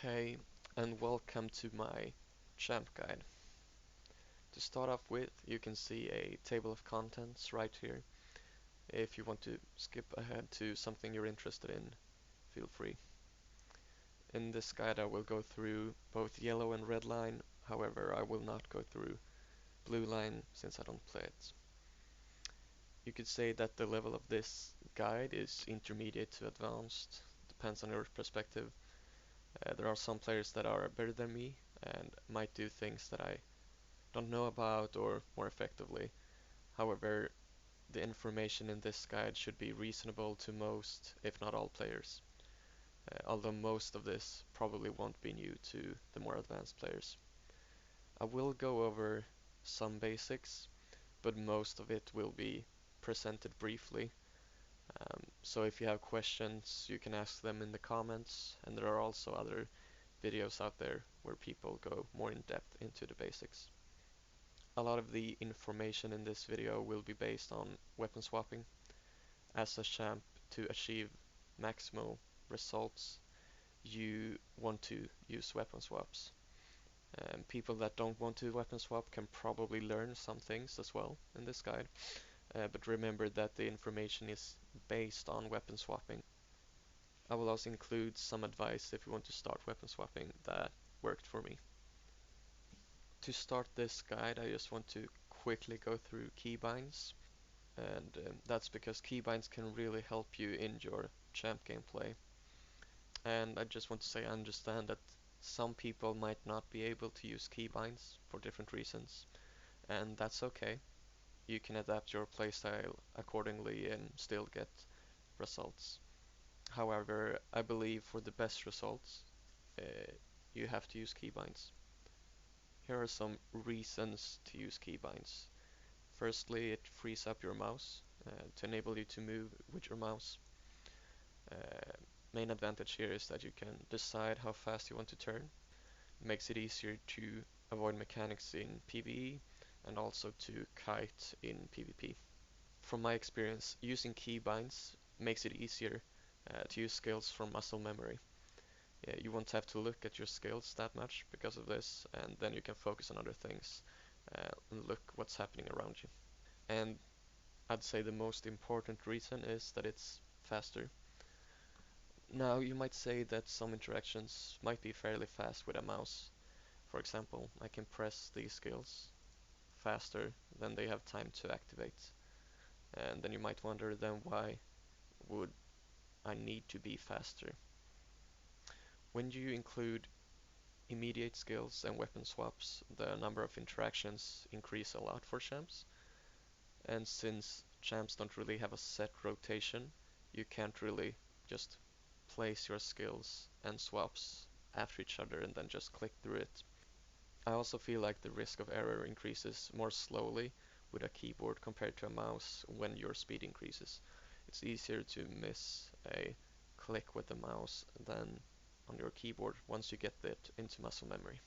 Hey, and welcome to my champ guide. To start off with, you can see a table of contents right here. If you want to skip ahead to something you're interested in, feel free. In this guide I will go through both yellow and red line, however I will not go through blue line since I don't play it. You could say that the level of this guide is intermediate to advanced, depends on your perspective. There are some players that are better than me and might do things that I don't know about or more effectively. However, the information in this guide should be reasonable to most, if not all players, although most of this probably won't be new to the more advanced players. I will go over some basics, but most of it will be presented briefly. So if you have questions, you can ask them in the comments, and there are also other videos out there where people go more in depth into the basics. A lot of the information in this video will be based on weapon swapping. As a champ, to achieve maximal results, you want to use weapon swaps. People that don't want to weapon swap can probably learn some things as well in this guide, but remember that the information is based on weapon swapping. I will also include some advice if you want to start weapon swapping that worked for me. To start this guide, I just want to quickly go through keybinds, and that's because keybinds can really help you in your champ gameplay. And I just want to say I understand that some people might not be able to use keybinds for different reasons, and that's okay. You can adapt your playstyle accordingly and still get results. However, I believe for the best results, you have to use keybinds. Here are some reasons to use keybinds. Firstly, it frees up your mouse to enable you to move with your mouse. Uh, Main advantage here is that you can decide how fast you want to turn. It makes it easier to avoid mechanics in PvE and also to kite in PvP. From my experience, using keybinds makes it easier to use skills from muscle memory. Yeah, you won't have to look at your skills that much because of this, and then you can focus on other things and look what's happening around you. And I'd say the most important reason is that it's faster. Now, you might say that some interactions might be fairly fast with a mouse. For example, I can press these skills faster than they have time to activate. And then you might wonder then why would I need to be faster? When you include immediate skills and weapon swaps, the number of interactions increase a lot for champs. And since champs don't really have a set rotation, you can't really just place your skills and swaps after each other and then just click through it. I also feel like the risk of error increases more slowly with a keyboard compared to a mouse when your speed increases. It's easier to miss a click with the mouse than on your keyboard once you get it into muscle memory.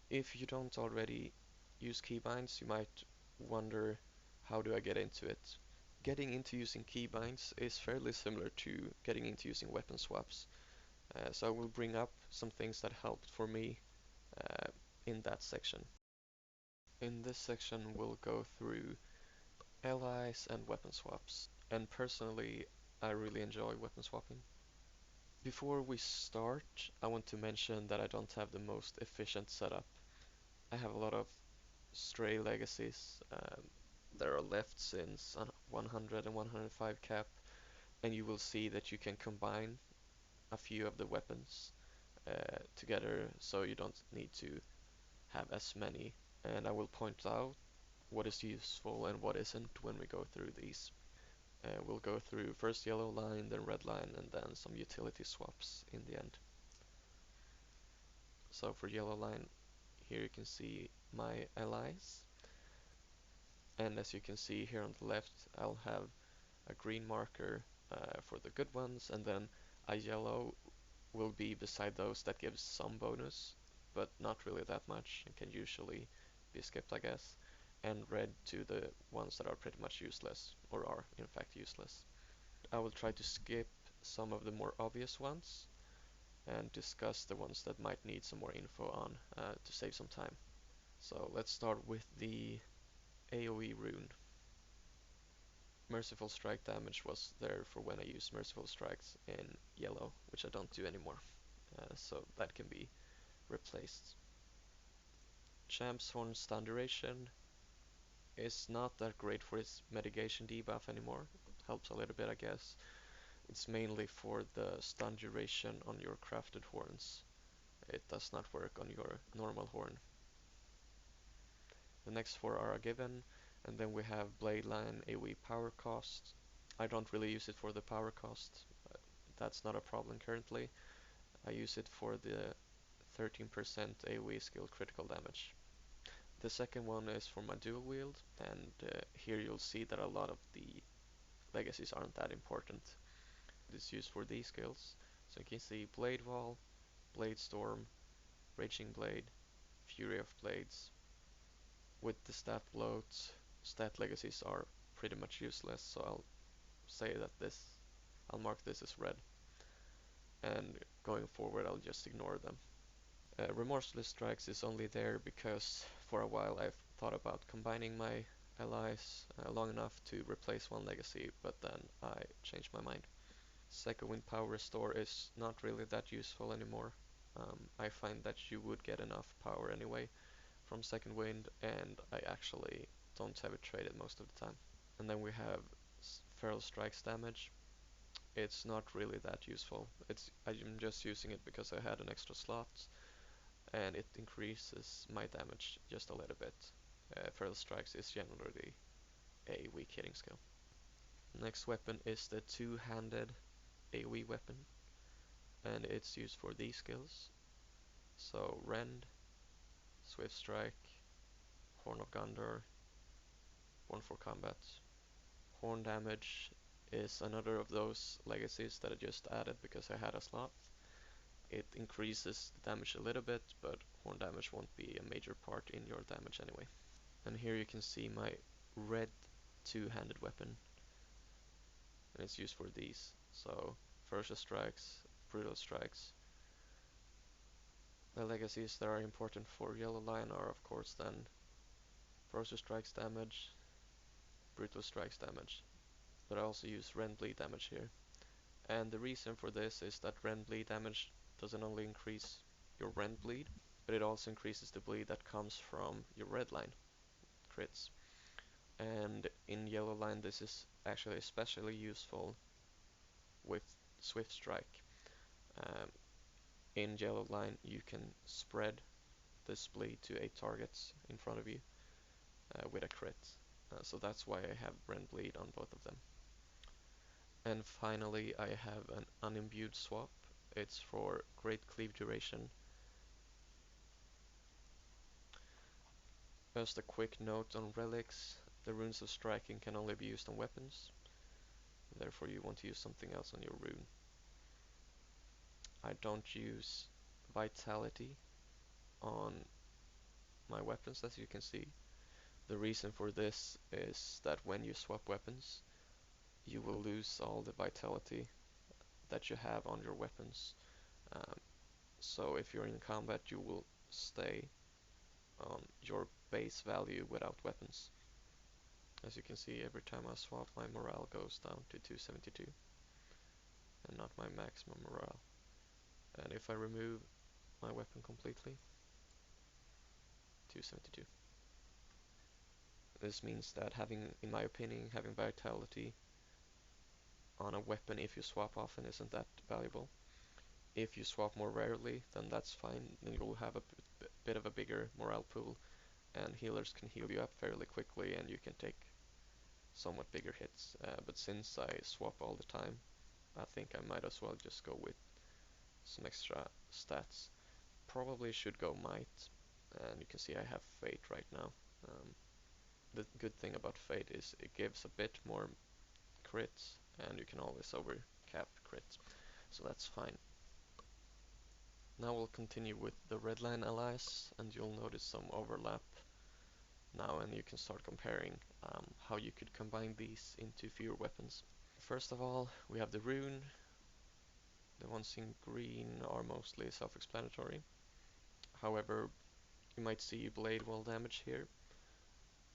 If you don't already use keybinds, you might wonder, how do I get into it? Getting into using keybinds is fairly similar to getting into using weapon swaps. So I will bring up some things that helped for me uh, in that section. In this section we'll go through LIs and weapon swaps. And personally, I really enjoy weapon swapping. Before we start, I want to mention that I don't have the most efficient setup. I have a lot of stray legacies that are left since 100 and 105 cap, and you will see that you can combine a few of the weapons together, so you don't need to have as many. And I will point out what is useful and what isn't when we go through these. We'll go through first yellow line, then red line, and then some utility swaps in the end. So for yellow line, here you can see my LIs. And as you can see here on the left, I'll have a green marker for the good ones, and then a yellow will be beside those that gives some bonus, but not really that much, and can usually be skipped, I guess, and red to the ones that are pretty much useless, or are in fact useless. I will try to skip some of the more obvious ones, and discuss the ones that might need some more info on to save some time. So let's start with the AoE rune. Merciful Strike damage was there for when I used Merciful Strikes in yellow, which I don't do anymore. So that can be replaced. Champ's Horn stun duration is not that great for its mitigation debuff anymore. Helps a little bit, I guess. It's mainly for the stun duration on your crafted horns. It does not work on your normal horn. The next four are a given, and then we have Blade Line AoE power cost. I don't really use it for the power cost. That's not a problem currently. I use it for the 13% AoE skill critical damage. The second one is for my dual wield, and here you'll see that a lot of the legacies aren't that important. It's used for these skills. So you can see Blade Wall, Blade Storm, Raging Blade, Fury of Blades. With the stat bloat, stat legacies are pretty much useless, so I'll say that I'll mark this as red. And going forward I'll just ignore them. Remorseless Strikes is only there because for a while I've thought about combining my LIs long enough to replace one legacy, but then I changed my mind. Second Wind Power Restore is not really that useful anymore. I find that you would get enough power anyway from Second Wind, and I actually don't have it traded most of the time. And then we have Feral Strikes damage. It's not really that useful. I'm just using it because I had an extra slot, and it increases my damage just a little bit. Feral Strikes is generally a weak hitting skill. Next weapon is the two-handed AoE weapon, and it's used for these skills. So Rend, Swift Strike, Horn of Gondor, Born for Combat. Horn damage is another of those legacies that I just added because I had a slot. It increases the damage a little bit, but horn damage won't be a major part in your damage anyway. And here you can see my red two-handed weapon, and it's used for these. So Ferocious Strikes, Brutal Strikes. The legacies that are important for Yellow Lion are of course then Ferocious Strikes damage, Brutal Strikes damage. But I also use Rend Bleed damage here. And the reason for this is that Rend Bleed damage doesn't only increase your Rend Bleed, but it also increases the bleed that comes from your red line crits. And in Yellow Line this is actually especially useful with Swift Strike. In Yellow Line you can spread this bleed to 8 targets in front of you with a crit. So that's why I have Rend Bleed on both of them. And finally I have an unimbued swap. It's for Great Cleave duration. Just a quick note on relics. The runes of striking can only be used on weapons. Therefore you want to use something else on your rune. I don't use vitality on my weapons, as you can see. The reason for this is that when you swap weapons, you will lose all the vitality that you have on your weapons. So if you're in combat, you will stay on your base value without weapons. As you can see, every time I swap, my morale goes down to 272, and not my maximum morale. And if I remove my weapon completely, 272. This means that in my opinion, having vitality on a weapon if you swap often isn't that valuable. If you swap more rarely, then that's fine. Then you'll have a bit of a bigger morale pool, and healers can heal you up fairly quickly, and you can take somewhat bigger hits. But since I swap all the time, I think I might as well just go with some extra stats. Probably should go Might, and you can see I have Fate right now. The good thing about Fate is it gives a bit more crits, and you can always overcap crits, so that's fine. Now we'll continue with the red line allies, and you'll notice some overlap now, and you can start comparing how you could combine these into fewer weapons. First of all, we have the rune. The ones in green are mostly self-explanatory. However, you might see blade wall damage here,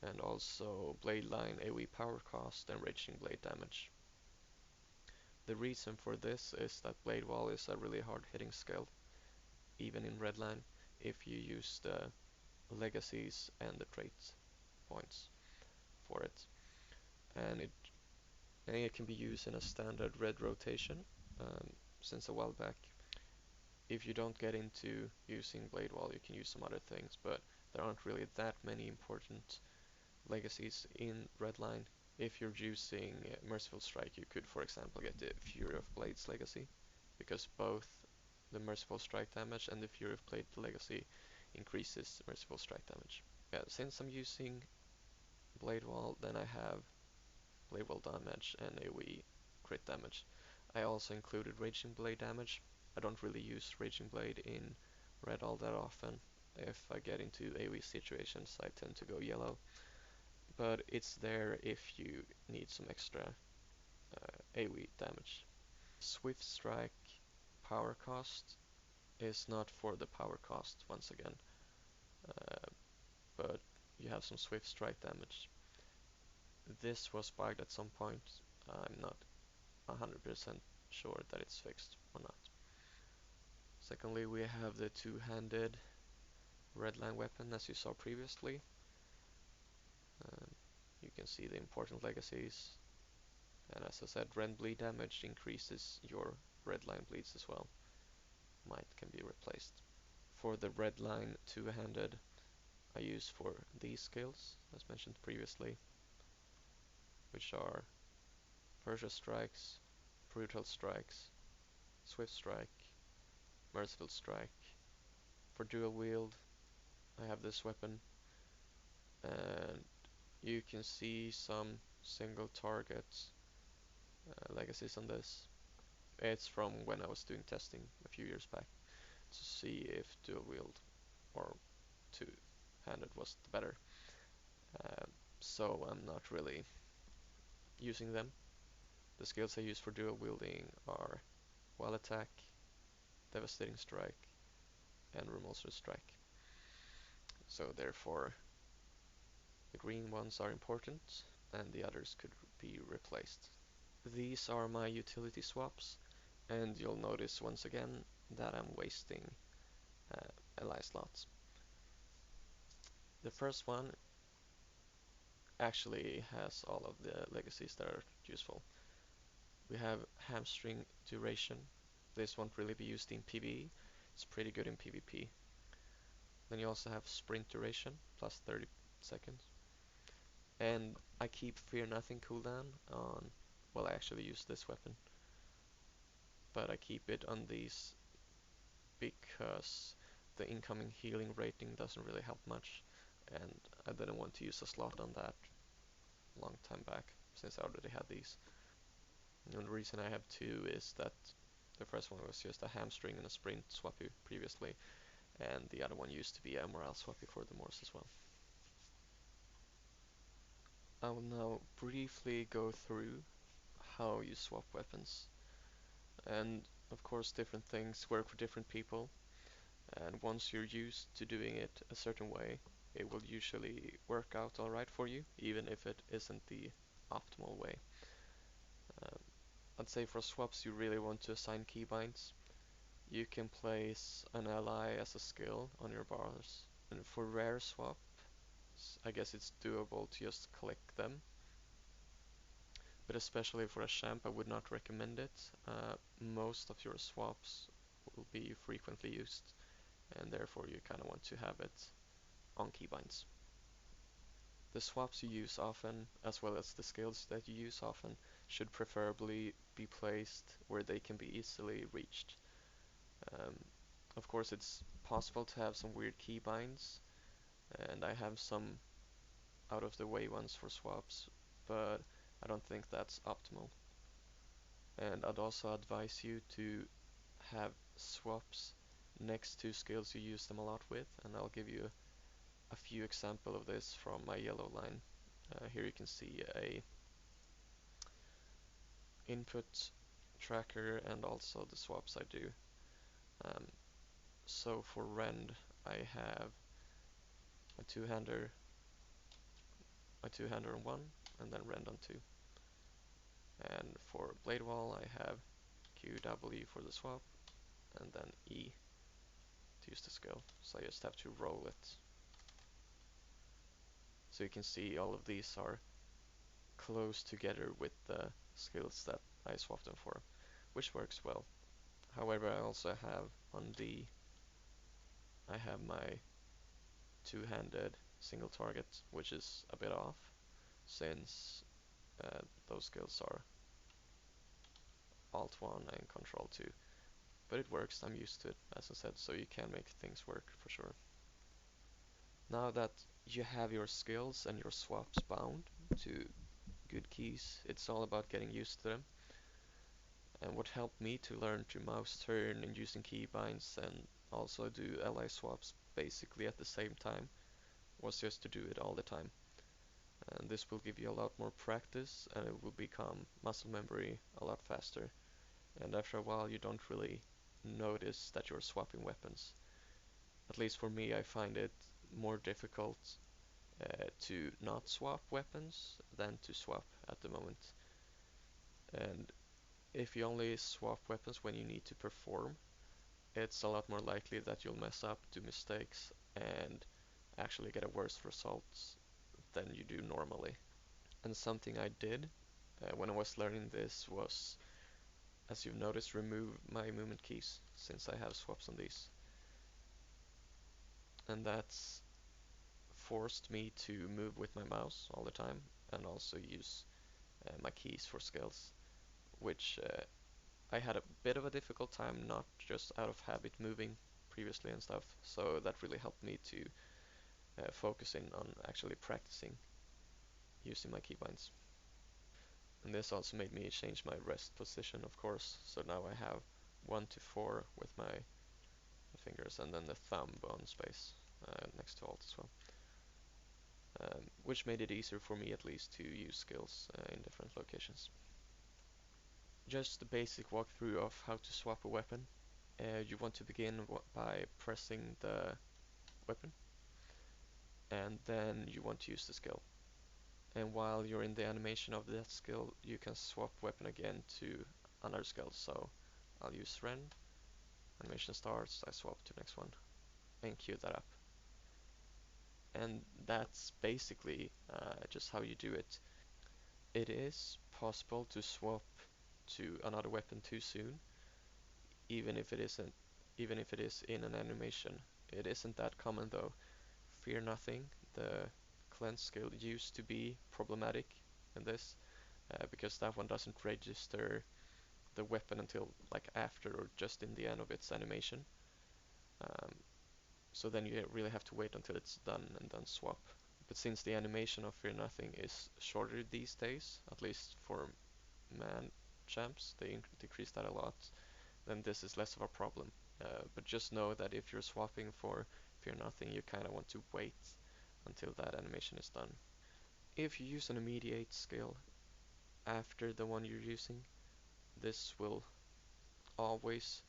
and also blade line AoE power cost and raging blade damage. The reason for this is that blade wall is a really hard hitting skill, even in redline, if you use the legacies and the trait points for it. And it can be used in a standard red rotation since a while back. If you don't get into using blade wall, you can use some other things, but there aren't really that many important legacies in redline. If you're using Merciful Strike, you could, for example, get the Fury of Blades legacy, because both the Merciful Strike damage and the Fury of Blade legacy increases Merciful Strike damage. Yeah, since I'm using Blade Wall, then I have Blade Wall damage and AoE crit damage. I also included Raging Blade damage. I don't really use Raging Blade in red all that often. If I get into AoE situations, I tend to go yellow. But it's there if you need some extra AoE damage. Swift Strike power cost is not for the power cost once again, but you have some Swift Strike damage. This was bugged at some point. I'm not 100% sure that it's fixed or not. Secondly, we have the two-handed redline weapon as you saw previously. You can see the important legacies, and as I said, red bleed damage increases your redline bleeds as well. Might can be replaced. For the redline two-handed, I use for these skills as mentioned previously, which are Furious Strikes, Brutal Strikes, Swift Strike, Merciful Strike. For dual wield, I have this weapon, and you can see some single target legacies on this. It's from when I was doing testing a few years back to see if dual wield or two-handed was the better. So I'm not really using them. The skills I use for dual wielding are Wild Attack, Devastating Strike, and Remorseless Strike. So therefore, the green ones are important, and the others could be replaced. These are my utility swaps, and you'll notice once again that I'm wasting LI slots. The first one actually has all of the legacies that are useful. We have Hamstring Duration. This won't really be used in PvE. It's pretty good in PvP. Then you also have Sprint Duration, plus 30 seconds. And I keep Fear Nothing cooldown on, well, I actually use this weapon, but I keep it on these because the incoming healing rating doesn't really help much, and I didn't want to use a slot on that long time back since I already had these. And the reason I have two is that the first one was just a hamstring and a sprint swappy previously, and the other one used to be a morale swappy for the Morse as well. I will now briefly go through how you swap weapons. And of course different things work for different people, and once you're used to doing it a certain way, it will usually work out alright for you, even if it isn't the optimal way. I'd say for swaps you really want to assign keybinds. You can place an ally as a skill on your bars. And for rare swap, I guess it's doable to just click them. But especially for a champ, I would not recommend it. Most of your swaps will be frequently used, and therefore you kind of want to have it on keybinds. The swaps you use often, as well as the skills that you use often, should preferably be placed where they can be easily reached. Of course, it's possible to have some weird keybinds, and I have some out of the way ones for swaps, but I don't think that's optimal. And I'd also advise you to have swaps next to skills you use them a lot with, and I'll give you a few examples of this from my yellow line. Here you can see a input tracker and also the swaps I do. Um, so for rend, I have my two-hander on 1, and then rend on 2. And for blade wall, I have QW for the swap, and then E to use the skill. So I just have to roll it. So you can see all of these are close together with the skills that I swapped them for, which works well. However, I also have on D, I have my two-handed single target, which is a bit off, since those skills are Alt 1 and Control 2. But it works, I'm used to it, as I said, so you can make things work for sure. Now that you have your skills and your swaps bound to good keys, it's all about getting used to them. And what helped me to learn to mouse turn and using keybinds and also do li swaps basically at the same time was just to do it all the time. And this will give you a lot more practice and it will become muscle memory a lot faster. And after a while you don't really notice that you're swapping weapons. At least for me, I find it more difficult to not swap weapons than to swap at the moment. And if you only swap weapons when you need to perform, it's a lot more likely that you'll mess up, do mistakes, and actually get a worse result than you do normally. And something I did when I was learning this was, as you've noticed, remove my movement keys since I have swaps on these. And that's forced me to move with my mouse all the time and also use my keys for skills, which I had a bit of a difficult time, not just out of habit moving previously and stuff, so that really helped me to focus in on actually practicing using my keybinds. And this also made me change my rest position, of course, so now I have 1 to 4 with my fingers and then the thumb bone space next to Alt as well. Which made it easier for me at least to use skills in different locations. Just the basic walkthrough of how to swap a weapon. You want to begin by pressing the weapon, and then you want to use the skill. And while you're in the animation of that skill, you can swap weapon again to another skill. So I'll use rend, animation starts, I swap to next one, and queue that up. And that's basically just how you do it. It is possible to swap to another weapon too soon, even if it is in an animation. It isn't that common though. Fear nothing, the cleanse skill used to be problematic in this because that one doesn't register the weapon until like after or just in the end of its animation. Um, so then you really have to wait until it's done and then swap. But since the animation of Fear Nothing is shorter these days, at least for man champs, they decrease that a lot, then this is less of a problem. But just know that if you're swapping for Fear Nothing, you kind of want to wait until that animation is done. If you use an immediate skill after the one you're using, this will always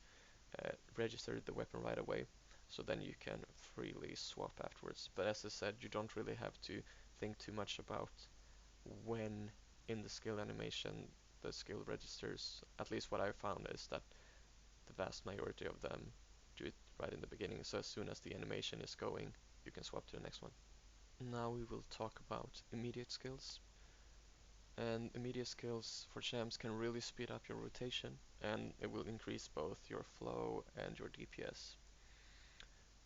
register the weapon right away, so then you can freely swap afterwards. But as I said, you don't really have to think too much about when in the skill animation the skill registers. At least what I found is that the vast majority of them do it right in the beginning, so as soon as the animation is going, you can swap to the next one. Now we will talk about immediate skills. And immediate skills for champs can really speed up your rotation, and it will increase both your flow and your DPS.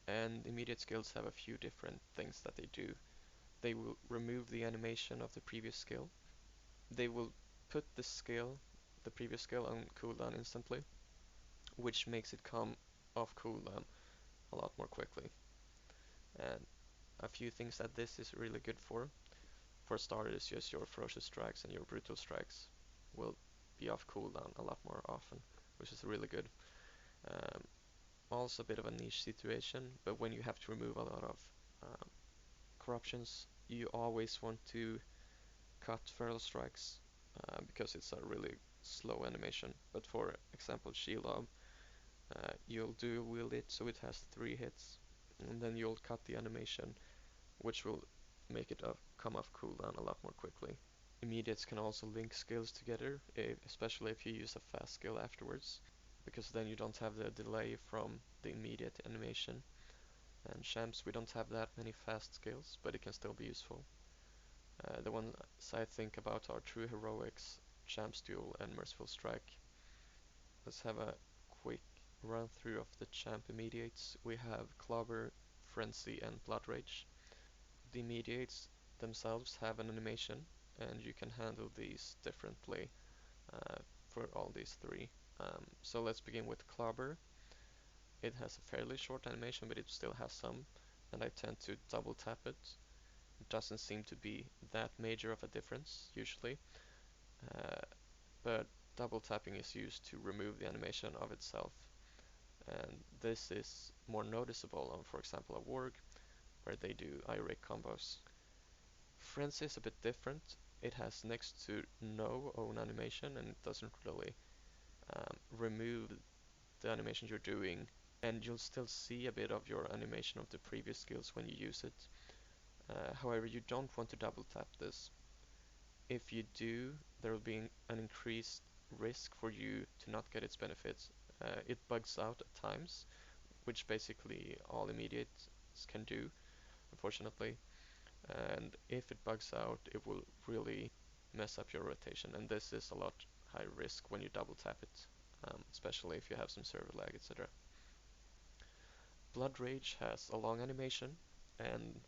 And immediate skills have a few different things that they do. They will remove the animation of the previous skill. They will put the previous skill on cooldown instantly, which makes it come off cooldown a lot more quickly. And a few things that this is really good for starters, just your ferocious strikes and your brutal strikes will be off cooldown a lot more often, which is really good. Um, Also a bit of a niche situation, but when you have to remove a lot of corruptions, you always want to cut feral strikes because it's a really slow animation. But for example, Shelob, you'll dual wield it so it has 3 hits, and then you'll cut the animation, which will make it come off cooldown a lot more quickly. Immediates can also link skills together, especially if you use a fast skill afterwards, because then you don't have the delay from the immediate animation. And champs, we don't have that many fast skills, but it can still be useful. The ones I think about are True Heroics, Champs Duel, and Merciful Strike. Let's have a quick run through of the champ immediates. We have Clobber, Frenzy, and Blood Rage. The immediates themselves have an animation, and you can handle these differently for all these 3. So let's begin with Clobber. It has a fairly short animation, but it still has some, and I tend to double tap it. It doesn't seem to be that major of a difference usually, uh, but double tapping is used to remove the animation of itself, and this is more noticeable on, for example, a Warg, where they do IRIC combos. Frenzy is a bit different. It has next to no own animation, and it doesn't really remove the animation you're doing, and you'll still see a bit of your animation of the previous skills when you use it. However, you don't want to double tap this. If you do, there will be an increased risk for you to not get its benefits. It bugs out at times, which basically all immediates can do, unfortunately. And if it bugs out, it will really mess up your rotation, and this is a lot high risk when you double tap it, especially if you have some server lag, etc. Blood Rage has a long animation, and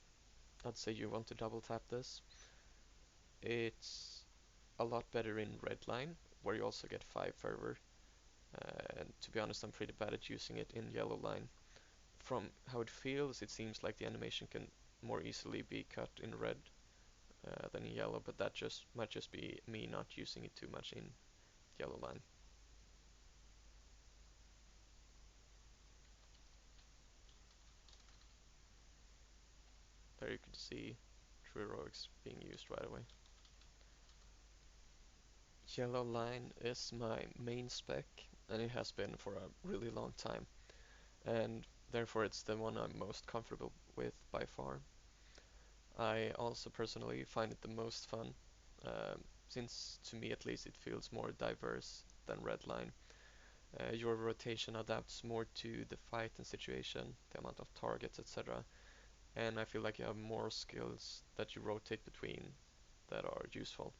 I'd say you want to double tap this. It's a lot better in red line, where you also get 5 fervor, and to be honest, I'm pretty bad at using it in yellow line. From how it feels, it seems like the animation can more easily be cut in red than in yellow, but that might just be me not using it too much in yellow line. There you can see True Heroics being used right away. Yellow line is my main spec, and it has been for a really long time, and therefore it's the one I'm most comfortable with by far. I also personally find it the most fun, since to me at least it feels more diverse than Redline. Your rotation adapts more to the fight and situation, the amount of targets, etc. And I feel like you have more skills that you rotate between that are useful.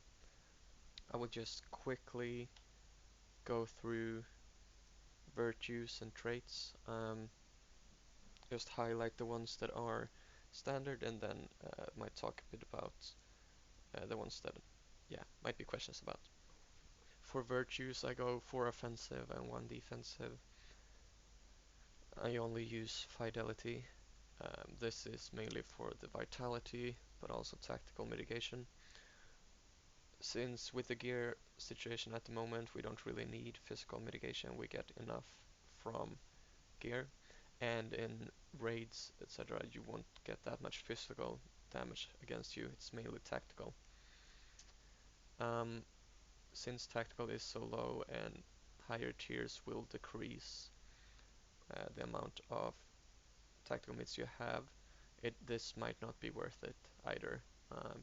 I will just quickly go through virtues and traits, just highlight the ones that are standard, and then might talk a bit about the ones that, yeah, might be questions about. For virtues, I go 4 offensive and 1 defensive. I only use fidelity. This is mainly for the vitality, but also tactical mitigation. Since with the gear situation at the moment, we don't really need physical mitigation, we get enough from gear. And in raids, etc., you won't get that much physical damage against you, it's mainly tactical. Since tactical is so low and higher tiers will decrease the amount of tactical mids you have, this might not be worth it either,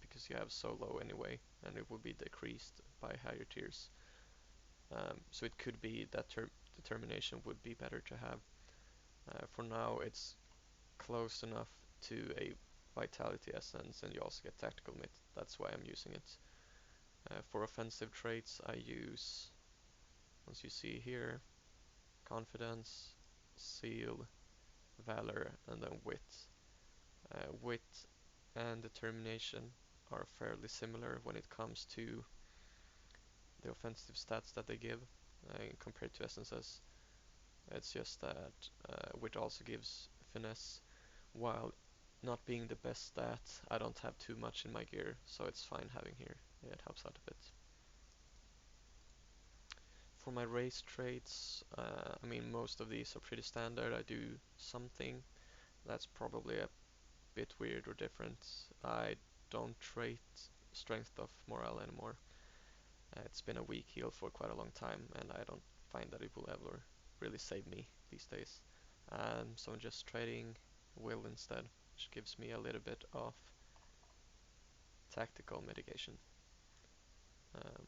because you have so low anyway, and it will be decreased by higher tiers. So it could be that determination would be better to have. For now, it's close enough to a vitality essence, and you also get tactical mid. That's why I'm using it. For offensive traits, I use, as you see here, confidence, seal, valor, and then wit. Wit and determination are fairly similar when it comes to the offensive stats that they give compared to essences. It's just that wit also gives finesse, while not being the best stat, I don't have too much in my gear, so it's fine having here. Yeah, it helps out a bit. For my race traits, I mean, most of these are pretty standard. I do something that's probably a bit weird or different. I don't trait strength of morale anymore. It's been a weak heal for quite a long time, and I don't find that it will ever really save me these days. So I'm just trading will instead, which gives me a little bit of tactical mitigation. Um,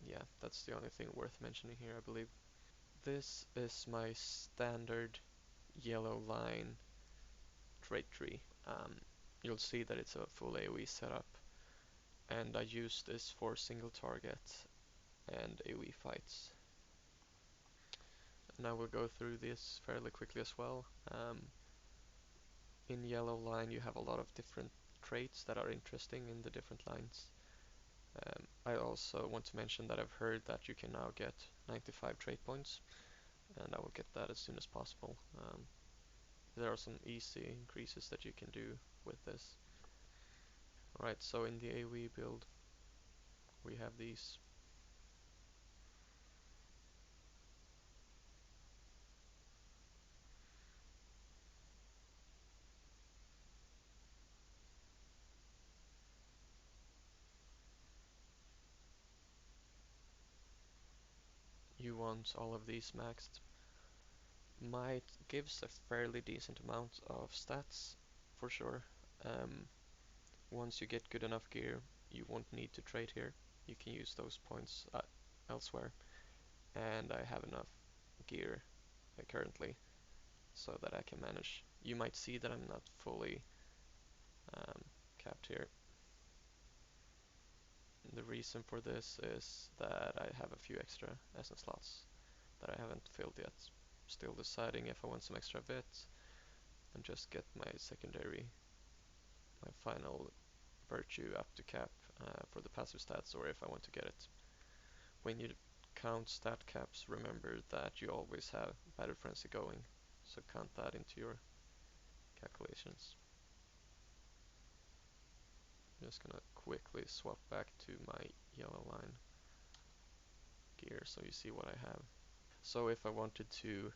yeah, that's the only thing worth mentioning here, I believe. This is my standard yellow line trade tree. You'll see that it's a full AoE setup, and I use this for single target and AoE fights. Now we'll go through this fairly quickly as well. In yellow line you have a lot of different traits that are interesting in the different lines. I also want to mention that I've heard that you can now get 95 trait points, and I will get that as soon as possible. There are some easy increases that you can do with this. Alright, so in the AoE build we have these. You want all of these maxed. Might gives a fairly decent amount of stats, for sure. Once you get good enough gear, you won't need to trade here. You can use those points elsewhere. And I have enough gear currently so that I can manage. You might see that I'm not fully capped here. The reason for this is that I have a few extra essence slots that I haven't filled yet. Still deciding if I want some extra bits and just get my secondary, my final virtue up to cap for the passive stats, or if I want to get it. When you count stat caps, remember that you always have Battle Frenzy going, so count that into your calculations. I'm just gonna quickly swap back to my yellow line gear so you see what I have. So if I wanted to,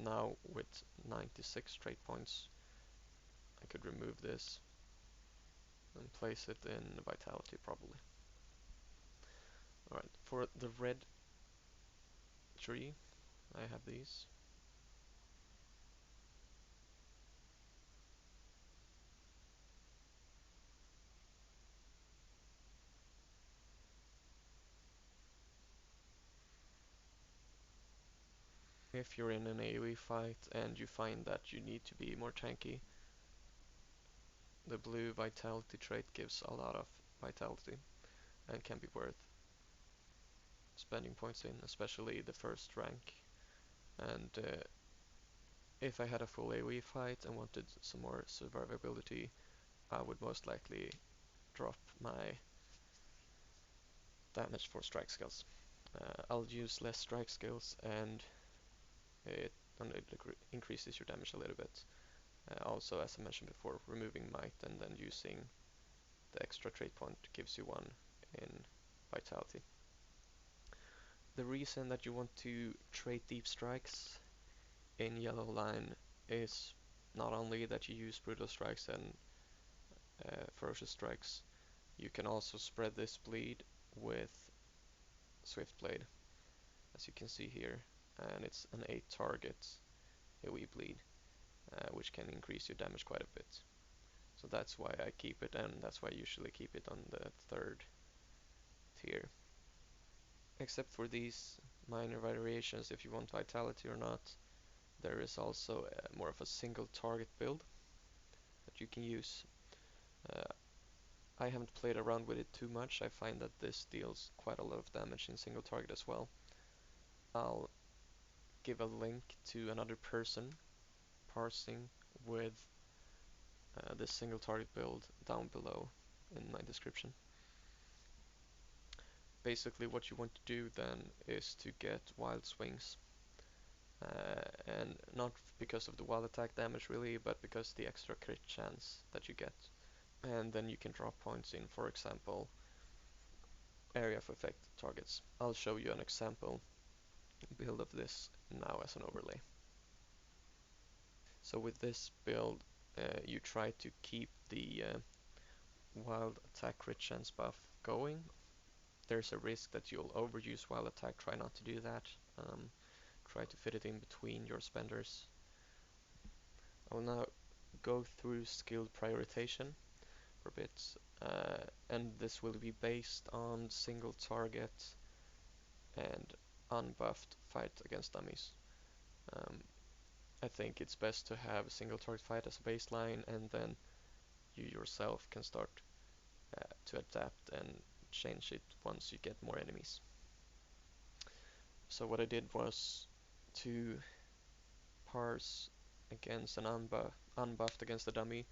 now with 96 trait points, I could remove this and place it in Vitality probably. Alright, for the red tree, I have these. If you're in an AoE fight and you find that you need to be more tanky, the blue Vitality trait gives a lot of Vitality and can be worth spending points in, especially the first rank. And if I had a full AoE fight and wanted some more survivability, I would most likely drop my damage for strike skills. I'll use less strike skills and it increases your damage a little bit. Also, as I mentioned before, removing might and then using the extra trait point gives you one in vitality. The reason that you want to trade deep strikes in yellow line is not only that you use brutal strikes and ferocious strikes, you can also spread this bleed with swift blade, as you can see here, and it's an 8 target AoE bleed, which can increase your damage quite a bit. So that's why I keep it, and that's why I usually keep it on the third tier. Except for these minor variations, if you want vitality or not, there is also more of a single target build that you can use. Uh, I haven't played around with it too much. I find that this deals quite a lot of damage in single target as well. I'll give a link to another person parsing with this single target build down below in my description. Basically what you want to do then is to get wild swings, and not because of the wild attack damage really, but because the extra crit chance that you get. And then you can drop points in, for example, area of effect targets. I'll show you an example build of this now as an overlay. So with this build, you try to keep the wild attack crit chance buff going, there's a risk that you'll overuse wild attack. Try not to do that. Try to fit it in between your spenders. I will now go through skill prioritization for a bit, and this will be based on single target and unbuffed fight against dummies. Um, I think it's best to have a single target fight as a baseline, and then you yourself can start to adapt and change it once you get more enemies. So what I did was to parse against an unbuffed against a dummy.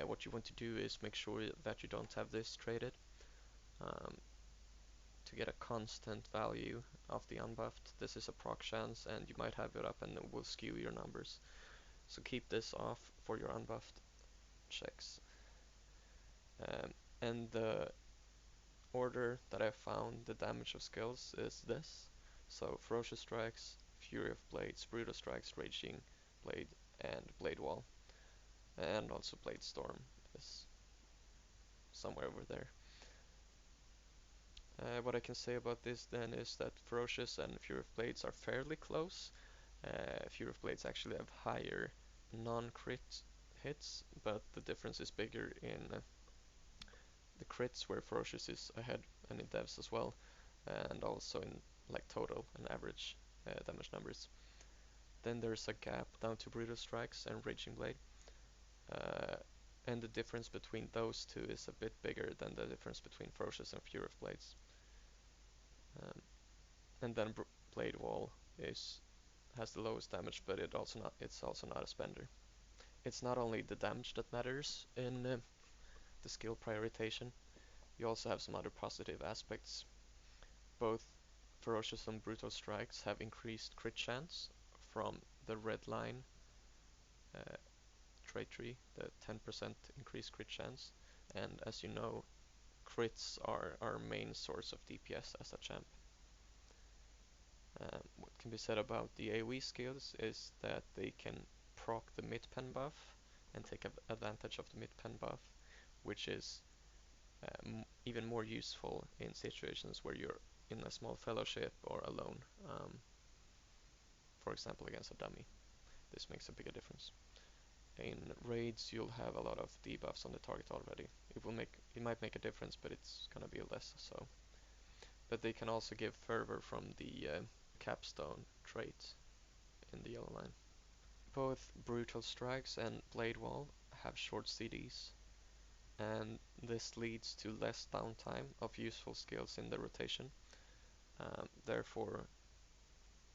What you want to do is make sure that you don't have this traded um, to get a constant value of the unbuffed. This is a proc chance and you might have it up and it will skew your numbers. So keep this off for your unbuffed checks. And the order that I found the damage of skills is this. So Ferocious Strikes, Fury of Blades, Brutal Strikes, Raging Blade, and Blade Wall. And also Blade Storm is somewhere over there. What I can say about this then is that Ferocious and Fury of Blades are fairly close. Fury of Blades actually have higher non-crit hits, but the difference is bigger in the crits, where Ferocious is ahead, and in devs as well, and also in like total and average damage numbers. Then there's a gap down to Brutal Strikes and Raging Blade, and the difference between those two is a bit bigger than the difference between Ferocious and Fury of Blades. And then Blade Wall has the lowest damage, but it's also not a spender. It's not only the damage that matters in the skill prioritization. You also have some other positive aspects. Both Ferocious and Brutal Strikes have increased crit chance from the red line trait tree, the 10% increased crit chance. And as you know, crits are our main source of DPS as a champ. What can be said about the AoE skills is that they can proc the mid-pen buff and take advantage of the mid-pen buff, which is even more useful in situations where you're in a small fellowship or alone, for example against a dummy. This makes a bigger difference. In raids you'll have a lot of debuffs on the target already. It might make a difference, but it's gonna be less so. But they can also give fervor from the capstone trait in the yellow line. Both Brutal Strikes and Blade Wall have short CDs, and this leads to less downtime of useful skills in the rotation. Therefore,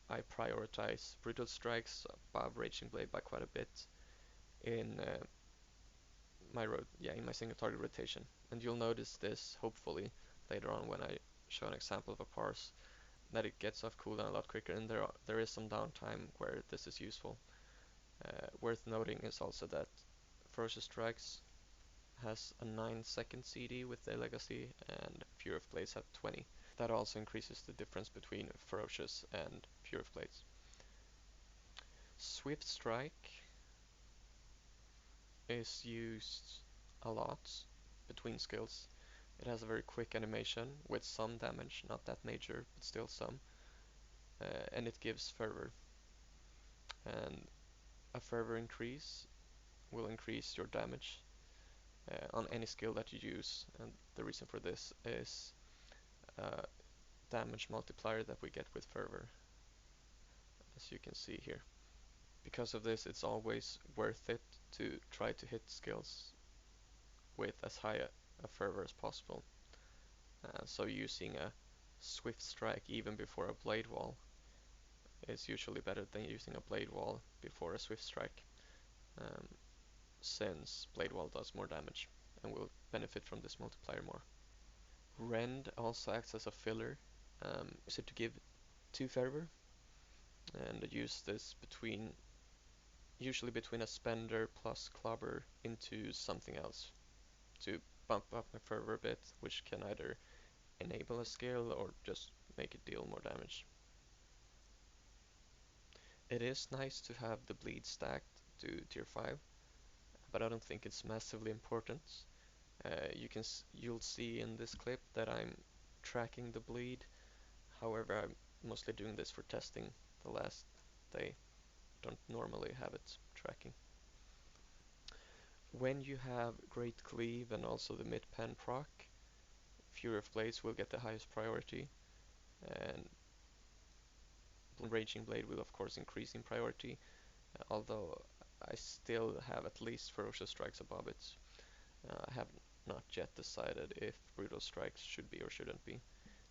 I prioritize Brutal Strikes above Raging Blade by quite a bit in my single target rotation. And you'll notice this hopefully later on when I show an example of a parse, that it gets off cooldown a lot quicker, and there is some downtime where this is useful. Worth noting is also that Ferocious Strikes has a 9-second CD with the legacy, and Fury of Blades have 20. That also increases the difference between Ferocious and Fury of Blades. Swift Strike is used a lot between skills. It has a very quick animation with some damage, not that major, but still some. And it gives fervor. And a fervor increase will increase your damage on any skill that you use. And the reason for this is damage multiplier that we get with fervor, as you can see here. Because of this, it's always worth it to try to hit skills with as high a fervor as possible. So using a swift strike even before a blade wall is usually better than using a blade wall before a swift strike, since blade wall does more damage and will benefit from this multiplier more. Rend also acts as a filler, so to give 2 fervor, and I use this usually between a spender plus clobber into something else to bump up my fervor a bit, which can either enable a skill or just make it deal more damage. It is nice to have the bleed stacked to tier 5, but I don't think it's massively important. You'll see in this clip that I'm tracking the bleed. However, I'm mostly doing this for testing the last day. Don't normally have it tracking. When you have Great Cleave and also the mid-pen proc, Fury of Blades will get the highest priority, and Raging Blade will of course increase in priority, although I still have at least Ferocious Strikes above it. I have not yet decided if Brutal Strikes should be or shouldn't be.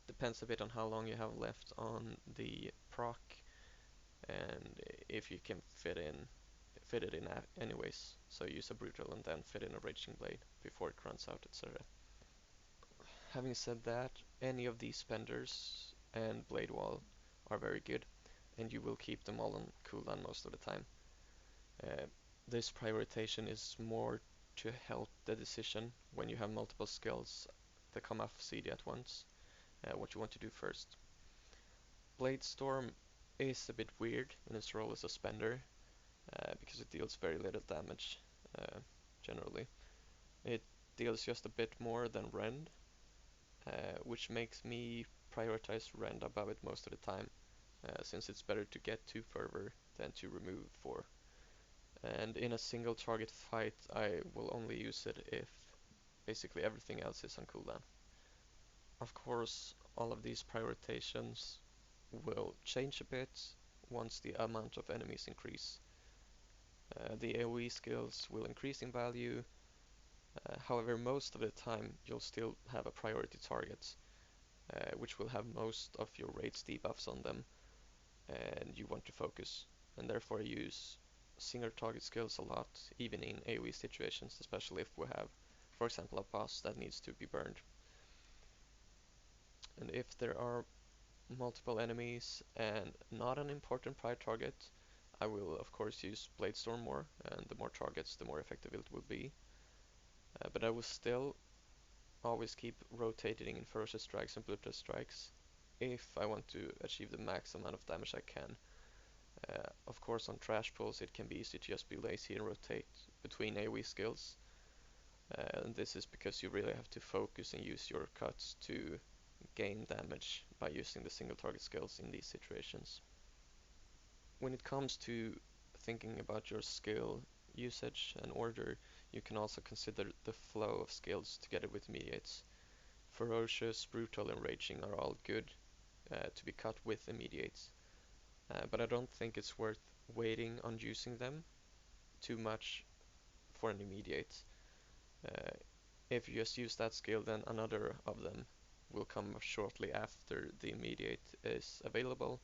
Depends a bit on how long you have left on the proc and if you can fit it in anyways. So use a Brutal and then fit in a Raging Blade before it runs out, etc. Having said that, any of these spenders and Blade Wall are very good, and you will keep them all on cooldown most of the time. Uh, this prioritization is more to help the decision when you have multiple skills that come off CD at once, what you want to do first. Blade Storm is a bit weird in its role as a spender, because it deals very little damage, generally. It deals just a bit more than Rend, which makes me prioritize Rend above it most of the time, since it's better to get 2 fervor than to remove 4. And in a single target fight, I will only use it if basically everything else is on cooldown. Of course, all of these prioritizations will change a bit once the amount of enemies increase. The AoE skills will increase in value, however most of the time you'll still have a priority target, which will have most of your raids debuffs on them, and you want to focus, and therefore use single target skills a lot, even in AoE situations, especially if we have, for example, a boss that needs to be burned. And if there are multiple enemies and not an important prior target, I will of course use Blade Storm more, and the more targets, the more effective it will be. But I will still always keep rotating in Ferocious Strikes and Brutal Strikes if I want to achieve the max amount of damage I can. Of course, on trash pulls it can be easy to just be lazy and rotate between AoE skills. And this is because you really have to focus and use your cuts to gain damage by using the single target skills in these situations. When it comes to thinking about your skill usage and order, you can also consider the flow of skills together with immediates. Ferocious, Brutal, and Raging are all good to be cut with immediates, but I don't think it's worth waiting on using them too much for an immediate. If you just use that skill, then another of them will come shortly after the immediate is available,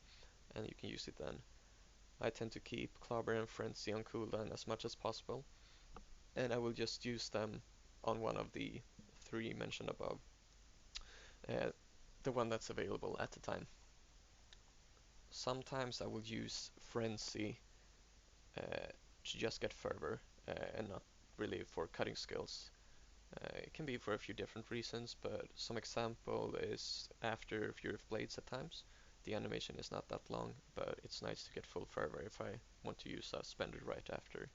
and you can use it then. I tend to keep Clobber and Frenzy on cooldown as much as possible, and I will just use them on one of the 3 mentioned above, the one that's available at the time. Sometimes I will use Frenzy to just get fervor, and not really for cutting skills. It can be for a few different reasons, but some example is after Fury of Blades at times. The animation is not that long, but it's nice to get full fervor if I want to use a spender right after.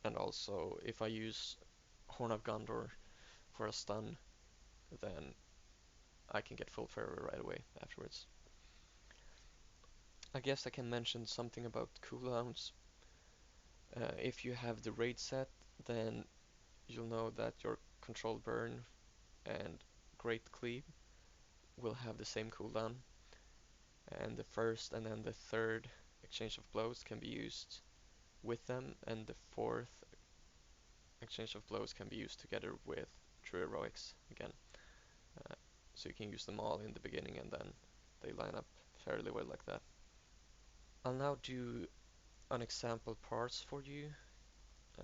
And also, if I use Horn of Gondor for a stun, then I can get full fervor right away afterwards. I guess I can mention something about cooldowns. If you have the raid set, then you'll know that your Controlled Burn and Great Cleave will have the same cooldown, and the first and then the third exchange of blows can be used with them, and the fourth exchange of blows can be used together with True Heroics again. So you can use them all in the beginning, and then they line up fairly well like that. I'll now do an example parse for you,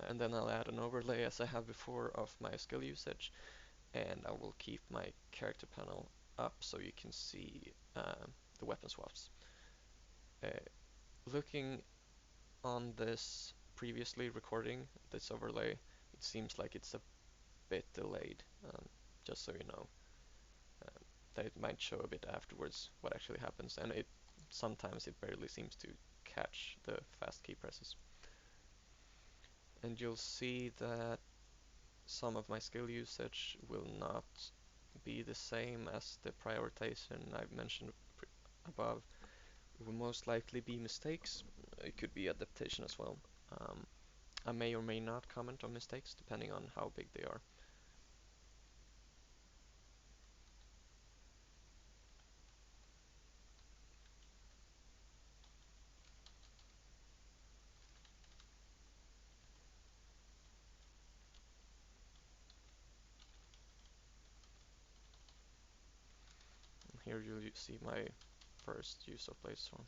and then I'll add an overlay as I have before of my skill usage, and I will keep my character panel up so you can see the weapon swaps. Looking on this previously recording, this overlay, it seems like it's a bit delayed, just so you know. That it might show a bit afterwards what actually happens, and sometimes it barely seems to catch the fast key presses. And you'll see that some of my skill usage will not be the same as the prioritization I've mentioned above. It will most likely be mistakes. It could be adaptation as well. I may or may not comment on mistakes depending on how big they are. Here you see my first use of Bladestorm.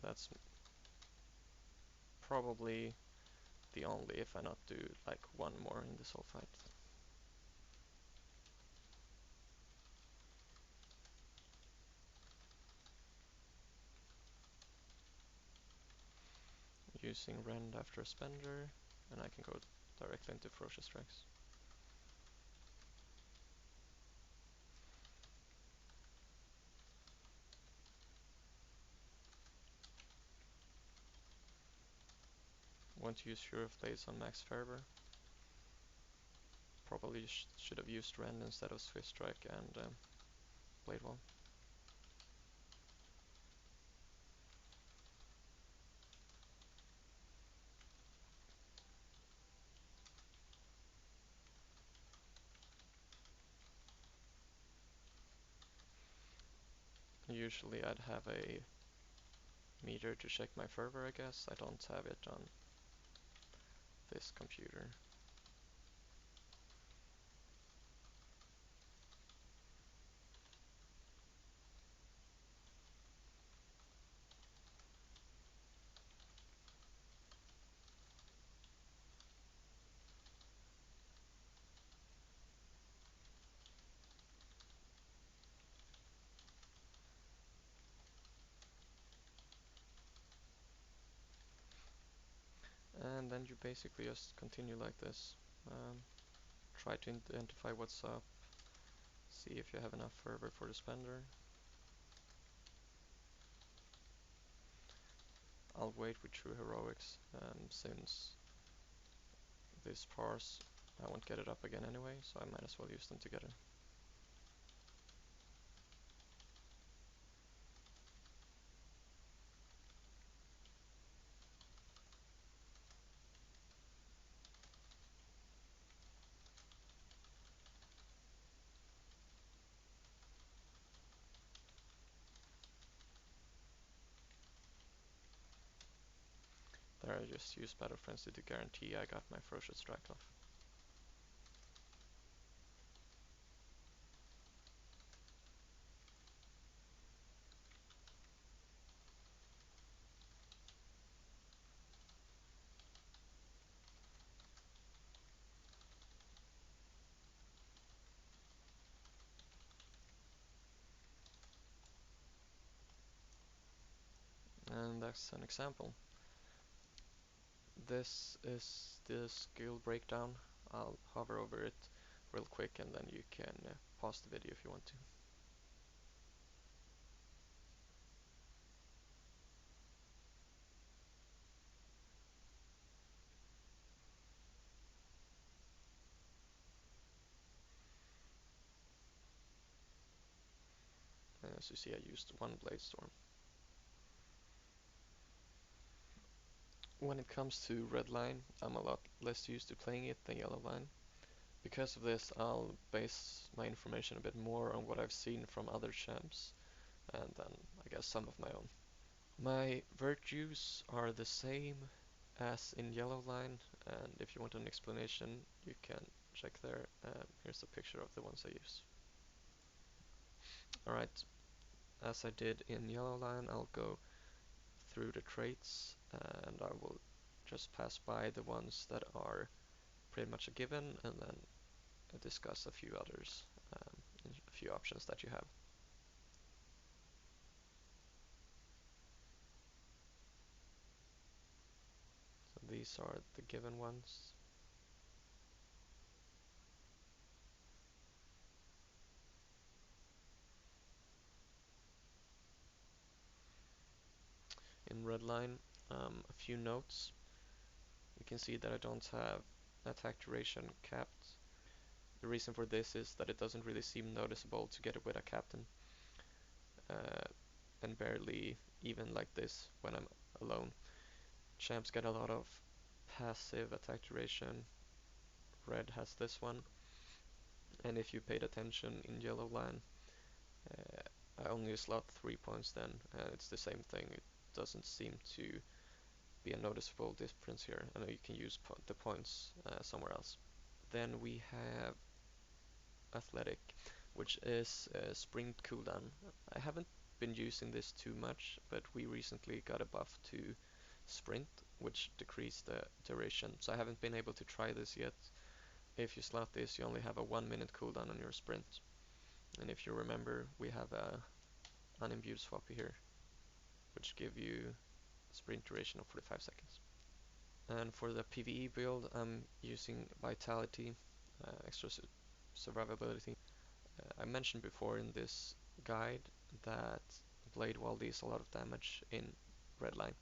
That's probably the only if I not do like one more in this whole fight. Using rend after a spender, and I can go directly into ferocious strikes. Want to use Fury of Blades on Max Fervor. Probably should have used rend instead of Swift Strike and Blade Wall. Usually I'd have a meter to check my fervor, I guess. I don't have it on this computer. And then you basically just continue like this. Try to identify what's up. See if you have enough fervor for the spender. I'll wait with true heroics since this parse I won't get it up again anyway, so I might as well use them together. There I just used Battle Frenzy to guarantee I got my ferocious strike off. And that's an example. This is the skill breakdown. I'll hover over it real quick and then you can pause the video if you want to. As you see, I used one Bladestorm. When it comes to red line, I'm a lot less used to playing it than yellow line. Because of this, I'll base my information a bit more on what I've seen from other champs, and then I guess some of my own. My virtues are the same as in yellow line, and if you want an explanation, you can check there. Here's a picture of the ones I use. Alright, as I did in yellow line, I'll go through the traits, and I will just pass by the ones that are pretty much a given, and then discuss a few others, a few options that you have. So these are the given ones. In red line, a few notes. You can see that I don't have attack duration capped. The reason for this is that it doesn't really seem noticeable to get it with a captain, and barely even like this when I'm alone. Champs get a lot of passive attack duration. Red has this one, and if you paid attention in yellow line, I only slot 3 points then, and it's the same thing. It doesn't seem to be a noticeable difference here. I know you can use the points somewhere else. Then we have Athletic, which is a sprint cooldown. I haven't been using this too much, but we recently got a buff to sprint, which decreased the duration. So I haven't been able to try this yet. If you slot this, you only have a 1 minute cooldown on your sprint. And if you remember, we have a unimbued swap here, which give you sprint duration of 45 seconds. And for the PvE build, I'm using Vitality, extra survivability. I mentioned before in this guide that Blade Wall deals a lot of damage in Redline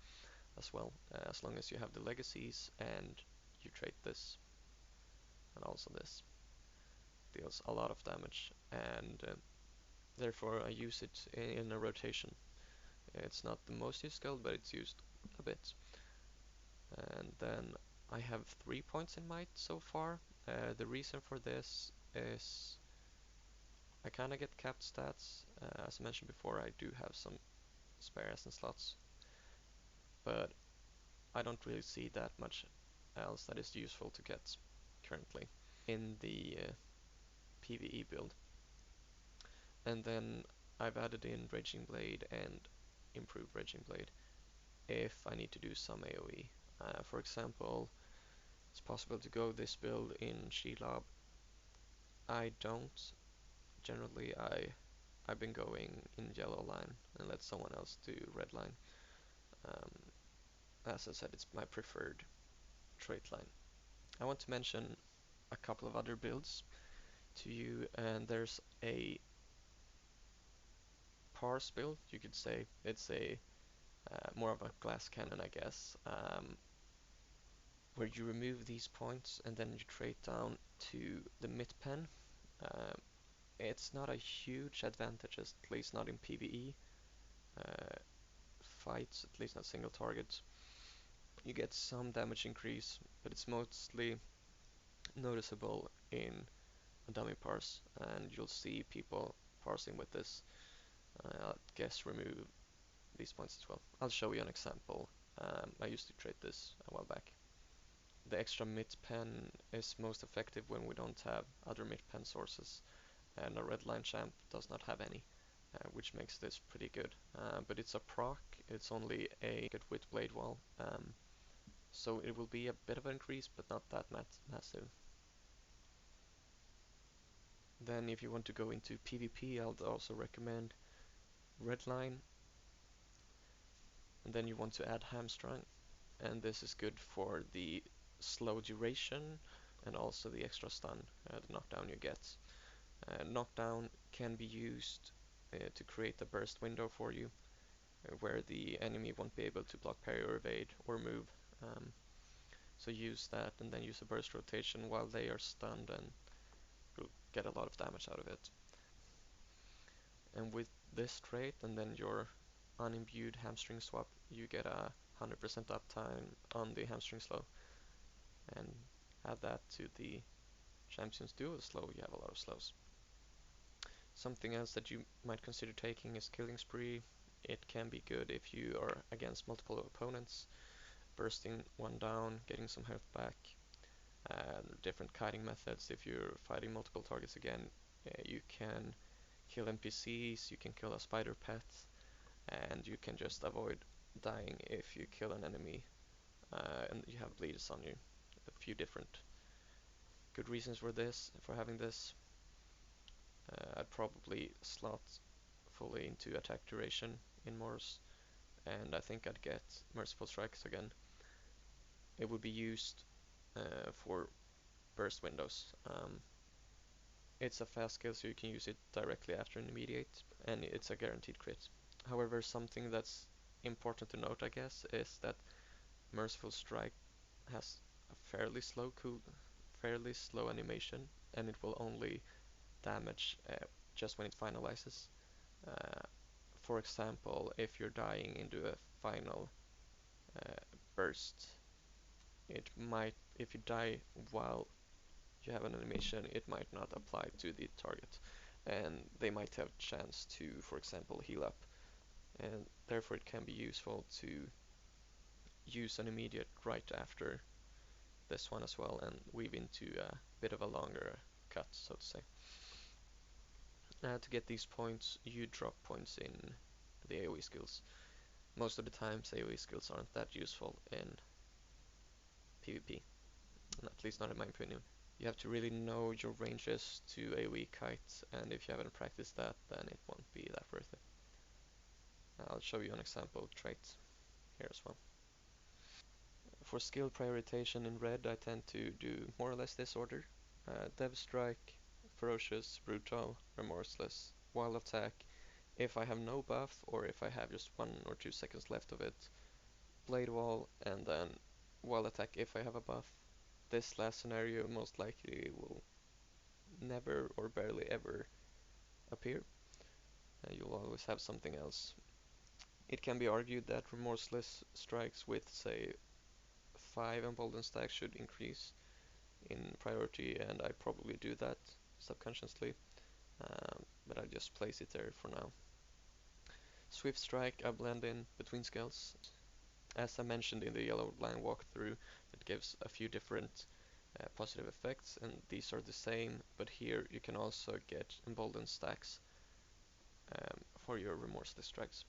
as well, as long as you have the legacies and you trade this. And also this deals a lot of damage, and therefore I use it in a rotation. It's not the most used skill, but it's used a bit. And then I have 3 points in might so far. The reason for this is I kinda get capped stats. As I mentioned before, I do have some spare essence slots, but I don't really see that much else that is useful to get currently in the PvE build. And then I've added in Raging Blade and improved Raging Blade if I need to do some AoE. For example, it's possible to go this build in Shelob. I don't. Generally, I've been going in yellow line and let someone else do red line. As I said, it's my preferred trait line. I want to mention a couple of other builds to you, and there's a Parse build, you could say. It's a more of a glass cannon, I guess, where you remove these points and then you trade down to the mid pen. Um, it's not a huge advantage, at least not in PvE fights, at least not single targets. You get some damage increase, but it's mostly noticeable in a dummy parse, and you'll see people parsing with this. I guess remove these points as well. I'll show you an example. I used to trade this a while back. The extra mid pen is most effective when we don't have other mid pen sources, and a red line champ does not have any, which makes this pretty good. But it's a proc, it's only a good with blade wall, so it will be a bit of an increase, but not that massive. Then if you want to go into PvP, I would also recommend Redline. And then you want to add Hamstrung, and this is good for the slow duration and also the extra stun, the knockdown you get. Knockdown can be used to create a burst window for you, where the enemy won't be able to block, parry, or evade, or move. So use that and then use a burst rotation while they are stunned, and you'll get a lot of damage out of it. And with this trait and then your unimbued hamstring swap, you get a 100% uptime on the hamstring slow. And add that to the champion's dual slow, you have a lot of slows. Something else that you might consider taking is Killing Spree. It can be good if you are against multiple opponents, bursting one down, getting some health back. Different kiting methods. If you're fighting multiple targets again, you can kill NPCs, you can kill a spider pet, and you can just avoid dying if you kill an enemy and you have bleeds on you. A few different good reasons for this, for having this. I'd probably slot fully into attack duration in Morse, and I think I'd get Merciful Strikes again. It would be used for burst windows. It's a fast skill, so you can use it directly after an immediate, and it's a guaranteed crit. However, something that's important to note, I guess, is that Merciful Strike has a fairly slow animation, and it will only damage just when it finalizes. Uh, for example, if you're dying into a final uh, burst, it might, if you die while you have an animation, it might not apply to the target, and they might have chance to, for example, heal up, and therefore it can be useful to use an immediate right after this one as well and weave into a bit of a longer cut, so to say. To get these points, you drop points in the AoE skills. Most of the times AoE skills aren't that useful in PvP, at least not in my opinion. You have to really know your ranges to AoE kite, and if you haven't practiced that, then it won't be that worth it. I'll show you an example trait here as well. For skill prioritization in red, I tend to do more or less this order. Dev Strike, Ferocious, Brutal, Remorseless, Wild Attack, if I have no buff or if I have just 1 or 2 seconds left of it, Blade Wall, and then Wild Attack if I have a buff. This last scenario most likely will never or barely ever appear. You'll always have something else. It can be argued that Remorseless strikes with, say, 5 Emboldened stacks should increase in priority, and I probably do that subconsciously, but I just place it there for now. Swift Strike, I blend in between skills. As I mentioned in the yellow line walkthrough, it gives a few different positive effects, and these are the same, but here you can also get emboldened stacks for your remorseless strikes.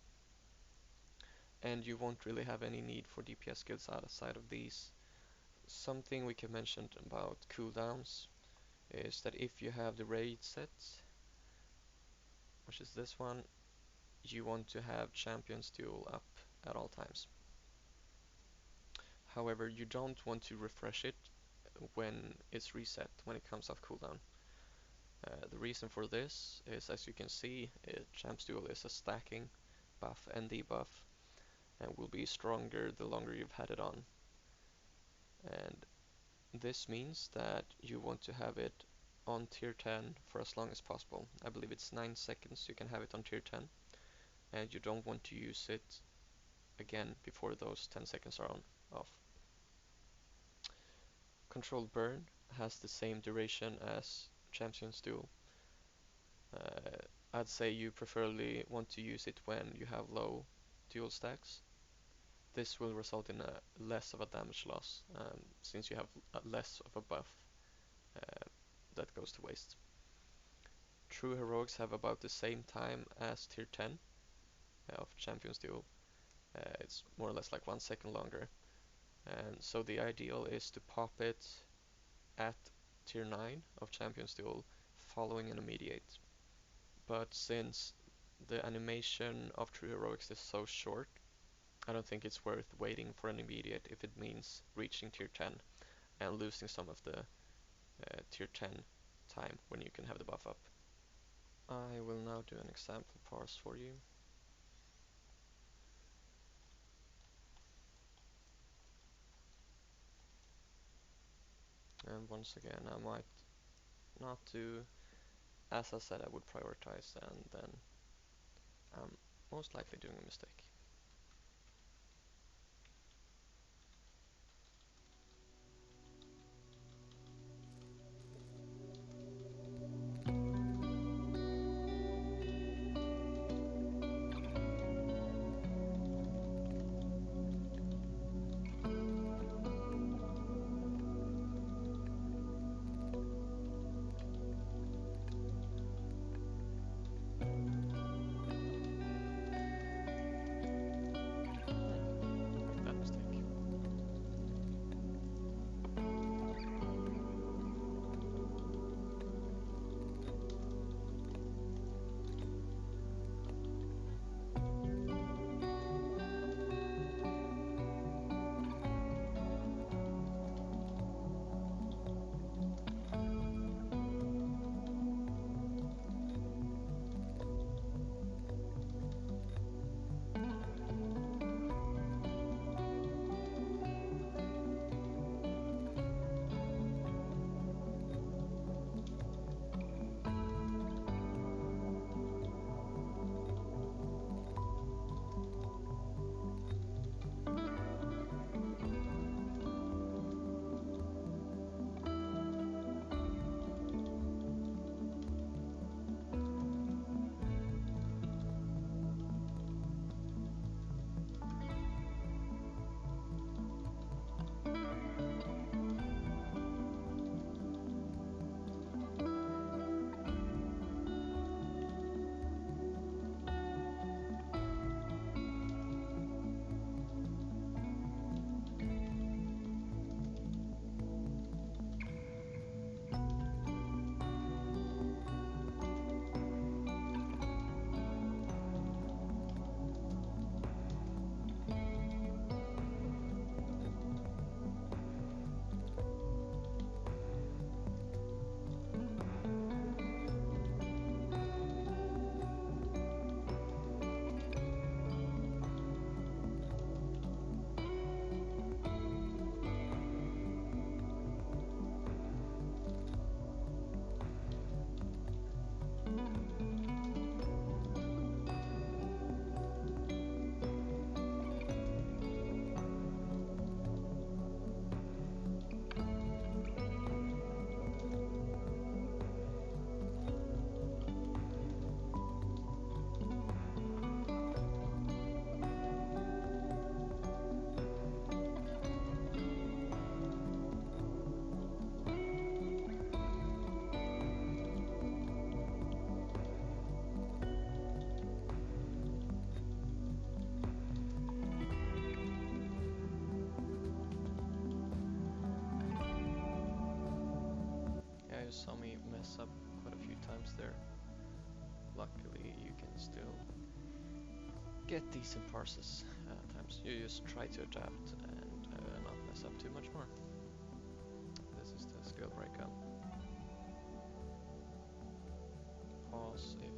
And you won't really have any need for DPS skills outside of these. Something we can mention about cooldowns is that if you have the raid set, which is this one, you want to have Champion's Duel up at all times. However, you don't want to refresh it when it's reset, when it comes off cooldown. The reason for this is, as you can see, Champ's Duel is a stacking buff and debuff, and will be stronger the longer you've had it on. And this means that you want to have it on tier 10 for as long as possible. I believe it's 9 seconds you can have it on tier 10, and you don't want to use it again before those 10 seconds are off. Controlled Burn has the same duration as Champion's Duel. I'd say you preferably want to use it when you have low dual stacks. This will result in less of a damage loss, since you have less of a buff that goes to waste. True Heroics have about the same time as tier 10 of Champion's Duel. It's more or less like 1 second longer. And so the ideal is to pop it at tier 9 of Champion's Duel following an immediate. But since the animation of True Heroics is so short, I don't think it's worth waiting for an immediate if it means reaching tier 10 and losing some of the tier 10 time when you can have the buff up. I will now do an example parse for you. And once again, I might not do as I said I would prioritize, and then I'm most likely doing a mistake. times there. Luckily, you can still get decent parses at times. You just try to adapt and not mess up too much more. This is the skill breakout. Pause if